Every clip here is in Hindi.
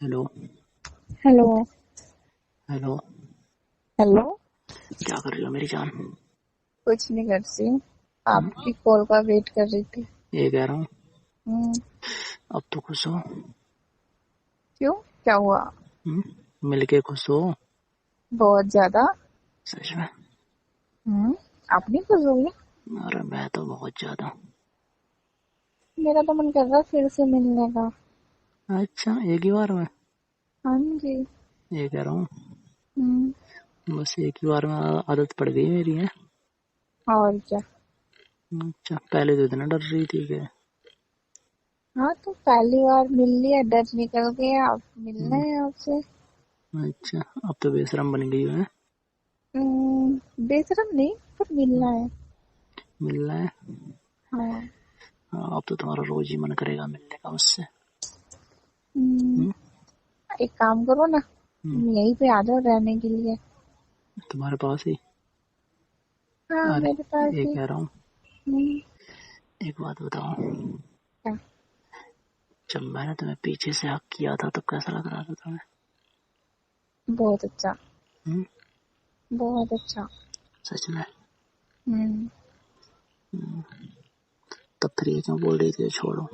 हेलो। हेलो। हेलो। हेलो। क्या कर रही हो मेरी जान? कुछ नहीं कर रही हूँ, हम्म, आपकी कॉल का वेट कर रही थी। ये कह रहा हूँ। हम्म। अब तो खुश हो? क्यों, क्या हुआ? मिलके खुश हो? बहुत ज्यादा। सच में? आप नहीं खुश होगी? अरे मैं तो बहुत ज्यादा। मेरा तो मन कर रहा है फिर से मिलने का। अच्छा, एक ही बार में? हाँ जी। ये कह रहा हूँ। हम्म। बस एक ही बार में आदत पड़ गई मेरी है। और क्या। अच्छा, पहले तो इतना डर रही थी कि हाँ तो पहली बार मिल लिया, डर निकल गया, अब मिलना हम्म, है आपसे। अच्छा, अब तो बेशरम बन गई है। बेशरम नहीं, पर मिलना है। मिलना है। हाँ। हाँ, अब तो तुम्हारा रोज ही मन करेगा मिलने का मुझसे। हम्म, हम्म, एक काम करो ना, हम्म, यहीं पे आ जाओ रहने के लिए। तुम्हारे पास ही? हाँ, अरे, मेरे पास ये ही। कह रहा हूँ। हम्म, एक बात बताओ। क्या? जब मैंने तुम्हें पीछे से हक किया था तब कैसा लग रहा था तुम्हें? बहुत अच्छा। हम्म, बहुत अच्छा। सच में? हम्म। हम्म, तब फिर ये क्यों बोल रही थी छोड़ो?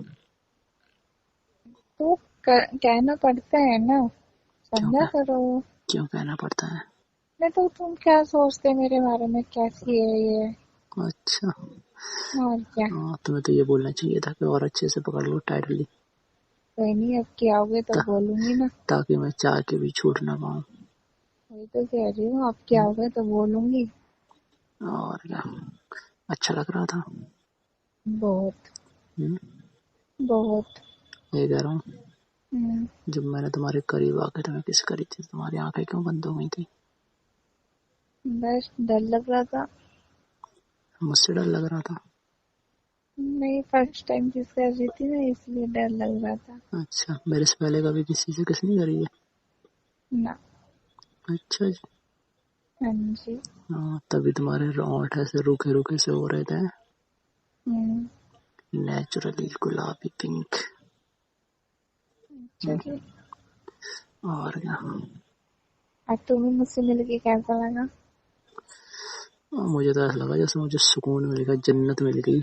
तो कहना पड़ता है ना, क्यों समझा क्या? करो। क्यों कहना पड़ता है? नहीं तो तुम क्या सोचते मेरे बारे में, कैसी है ये? अच्छा। और क्या। हाँ, तुम्हें तो ये बोलना चाहिए था कि और अच्छे से पकड़ लो टाइटली। कोई नहीं, अब क्या आओगे तो ता, बोलूंगी ना। ताकि मैं चाह के भी छूट ना पाऊँ। वही तो कह रही हूँ, अब क्या आओगे तो बोलूंगी। और क्या? अच्छा लग रहा था। बहुत। हम्म, बहुत। ये कह रहा हूँ। हम्म, जब मैंने तुम्हारे करीब आके तुम्हें किस करी थी तुम्हारी आंखें क्यों बंद हो गई थी? बस डर लग रहा था। मुझसे डर लग रहा था? नहीं, फर्स्ट टाइम किस कर रही थी ना, इसलिए डर लग रहा था। अच्छा, मेरे से पहले कभी किसी से किस नहीं करी है? ना। अच्छा जी। हाँ जी। हाँ, तभी तुम्हारे रोंठ ऐसे रूखे रूखे से हो रहे थे। हम्म। नेचुरली गुलाबी पिंक। अच्छा जी। और क्या? अब तुम्हें मुझसे मिलके कैसा लगा? मुझे तो ऐसा लगा जैसे मुझे सुकून मिल गया, जन्नत मिल गई।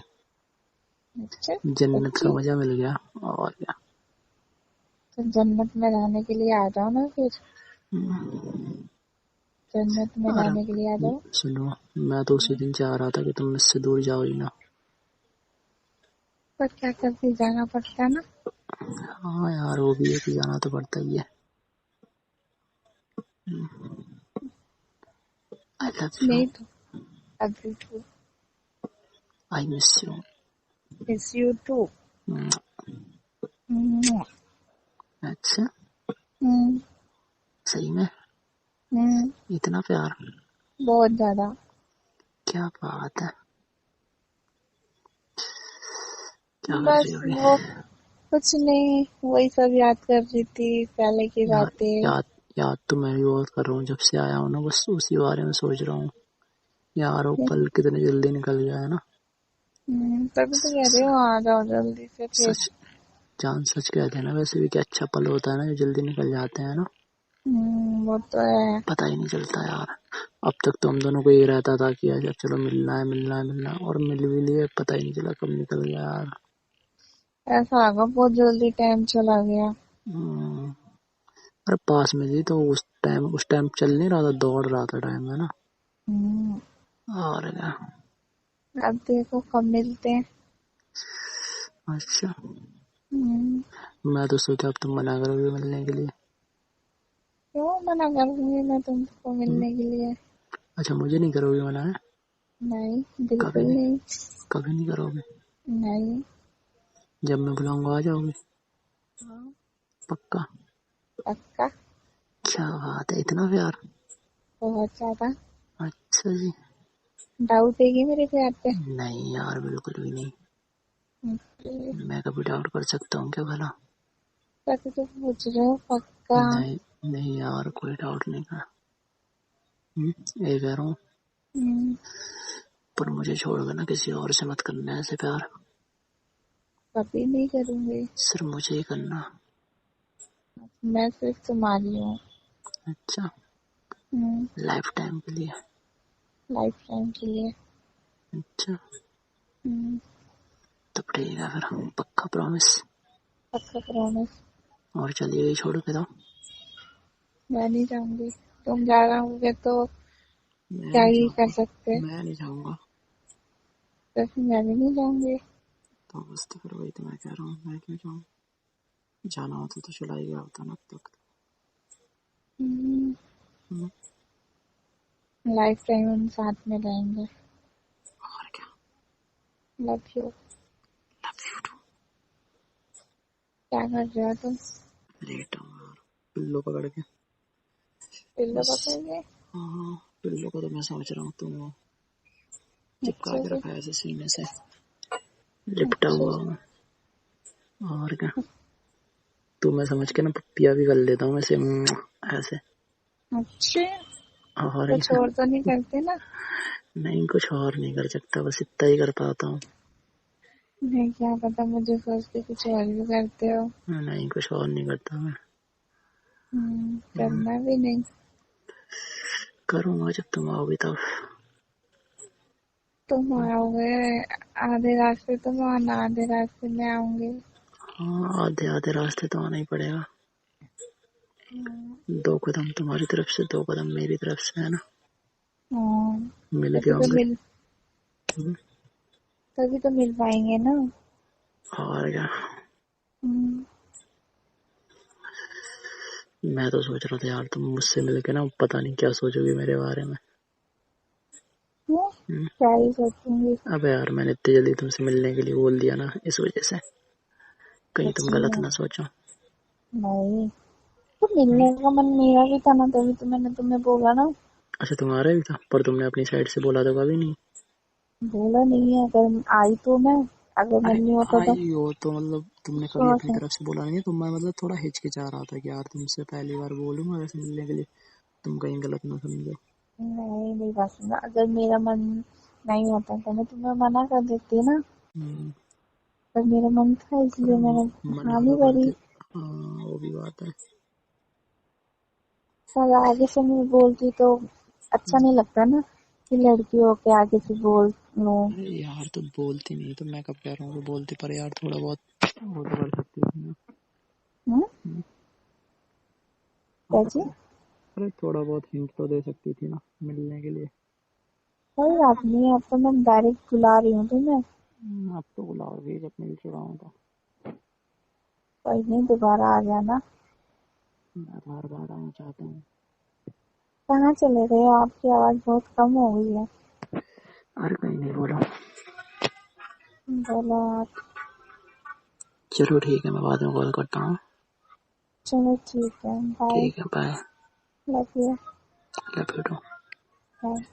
अच्छा। जन्नत का सच्ची? मजा मिल गया। और क्या? तो जन्नत में रहने के लिए आ जाओ ना फिर। जन्नत में और रहने के लिए आ जाओ। सुनो, मैं तो उसी दिन चाह रहा था कि तुम मुझसे दूर जाओ ही ना। पर क्या करते, जाना पड़ता है ना। हाँ यार, वो भी है कि जाना तो पड़ता ही है। I love you. नहीं तो अभी तो। I miss you. Miss you too. अच्छा, सही में? इतना प्यार? बहुत ज्यादा। क्या बात है। क्या कर रही बस हो अभी? वो कुछ नहीं, वही सब याद कर रही थी, पहले की यार, बातें। याद याद तो मैं भी बहुत कर रहा हूँ, जब से आया हूँ ना बस उसी बारे में सोच रहा हूँ। यार वो पल कितने जल्दी निकल गया है ना। तभी तो कह रही स- हूँ, आ जाओ जल्दी से फिर। सच। जान सच कहते हैं ना वैसे भी कि अच्छा पल होता है ना जो जल्दी निकल जाते हैं ना। वो तो है। पता ही नहीं चलता यार। अब तक तो हम दोनों को ये रहता था कि अच्छा चलो मिलना है मिलना है मिलना है, और मिल भी लिए, पता ही नहीं चला कब निकल गया यार। ऐसा लगा बहुत जल्दी टाइम चला गया। हम्म, अरे पास में थी तो उस टाइम चल नहीं रहा था, दौड़ रहा था टाइम है ना। हम्म, और क्या? अब देखो कब मिलते हैं। अच्छा, हम्म, मैं तो सोचा अब तुम मना करोगे मिलने के लिए। क्यों मना करूंगी मैं तुमको हम्म, मिलने के लिए? अच्छा, मुझे नहीं करोगे मना है? नहीं, कभी बिल्कुल नहीं? नहीं। कभी नहीं करोगे? नहीं। जब मैं बुलाऊंगा आ जाओगे? हाँ। पक्का? पक्का। क्या बात है, इतना प्यार? बहुत ज्यादा। अच्छा जी। डाउट है कि मेरे प्यार पे? नहीं यार, बिल्कुल भी नहीं। तभी मैं कभी डाउट कर सकता हूँ क्या भला? तो पूछ रहे हो, पक्का? नहीं, नहीं यार, कोई डाउट नहीं था। ये कह रहा हूँ। हम्म, पर मुझे छोड़कर ना किसी और से मत करना ऐसे प्यार। कभी नहीं करूंगी। सिर्फ मुझे ही करना। मैं सिर्फ तुम्हारी हूँ। अच्छा, लाइफ टाइम के लिए? लाइफ टाइम के लिए। अच्छा, तब ठीक है फिर, पक्का प्रॉमिस? पक्का प्रॉमिस। और चलिए ये छोड़ के दो। मैं नहीं जाऊंगी। तुम जा रहे होगे तो मैं क्या नहीं ही कर जाऊंगा, सकते। मैं नहीं जाऊंगा। तो फिर मैं भी नहीं जाऊंगी। तो बस, तो फिर वही तो मैं कह रहा हूँ, मैं क्यों जाऊँ? जाना होता तो चला ही गया होता ना अब तक। लाइफ टाइम हम साथ में रहेंगे। और क्या। Love you. Love you too. क्या कर रहे हो तुम? लेटा हूँ यार, पिल्लो पकड़ के पिल्लो बस। पकड़ के? हाँ, पिल्लो को तो मैं समझ रहा हूँ, तुम चिपका अच्छे के से। रखा है ऐसे सीने से, लिपटा अच्छे हुआ से। हूँ। और क्या। तू मैं समझ के ना पप्पिया भी कर लेता हूँ ऐसे, ऐसे। अच्छे। और कुछ क्या। और तो नहीं करते ना? नहीं, कुछ और नहीं कर सकता, बस इतना ही कर पाता हूँ। नहीं, क्या पता, मुझे सोच के कुछ और भी करते हो। नहीं, कुछ और नहीं करता मैं। करना भी नहीं। करूँगा जब तुम आओगी तब। तुम आओगे आधे रास्ते, तुम आना आधे रास्ते में आऊंगी। हाँ, आधे आधे रास्ते तो आना ही पड़ेगा। 2 कदम तुम्हारी तरफ से, 2 कदम मेरी तरफ से, है ना? मिल के तभी तो होंगे। मिल तभी तो मिल पाएंगे ना। और क्या। हम्म, मैं तो सोच रहा था यार, तुम मुझसे मिलके ना पता नहीं क्या सोचोगी मेरे बारे में। क्यों? क्या ही सोचूंगी। अबे यार, मैंने इतनी जल्दी तुमसे मिलने के लिए बोल दिया ना, इस वजह से कहीं कुछ तुम गलत नहीं। ना सोचो। नहीं, तो मिलने का मन मेरा भी था ना, तभी तो मैंने तुम्हें बोला ना। अच्छा, तुम्हारा भी था, पर तुमने अपनी साइड से बोला तो कभी नहीं। बोला नहीं है, अगर आई तो मैं, अगर अरे मन नहीं होता तो आई हो तो मतलब तुमने कभी तो अपनी तरफ से बोला नहीं है, मैं मतलब थोड़ा हिचकिचा रहा था कि यार तुमसे पहली बार बोलूंगा वैसे मिलने के लिए, तुम कहीं गलत ना समझो। नहीं, मेरी बात सुनो, अगर मेरा मन नहीं होता तो मैं तुम्हें मना कर देती ना। हम्म, पर मेरा मन था पर इसलिए मैंने मना हाँ तो भी करते। करी। हाँ, वो भी बात है। पर आगे से मैं बोलती तो अच्छा नहीं लगता ना, कि लड़की हो के आगे से बोल लूं। अरे यार, तो बोलती नहीं तो मैं कब कह रहा हूँ तो बोलती, पर यार थोड़ा बहुत वो तो कर सकती थी ना। हम्म, हम्म, कैसे? अरे थोड़ा बहुत हिंट तो दे सकती थी ना मिलने के लिए। कोई बात नहीं, अब तो मैं डायरेक्ट बुला रही हूँ तुम्हें। अब तो बुलाओगी जब मिल चुका हूँ तो। कोई नहीं, दोबारा आ जाना। मैं तो हर बार आना चाहता हूँ। कहाँ चले गए हो? आपकी आवाज बहुत कम हो गई है। अरे कहीं नहीं, बोलो। बोलो आप। चलो ठीक है, मैं बाद में कॉल करता हूँ। चलो ठीक है, बाय। ठीक है, bye. Love you. Love you too. Bye.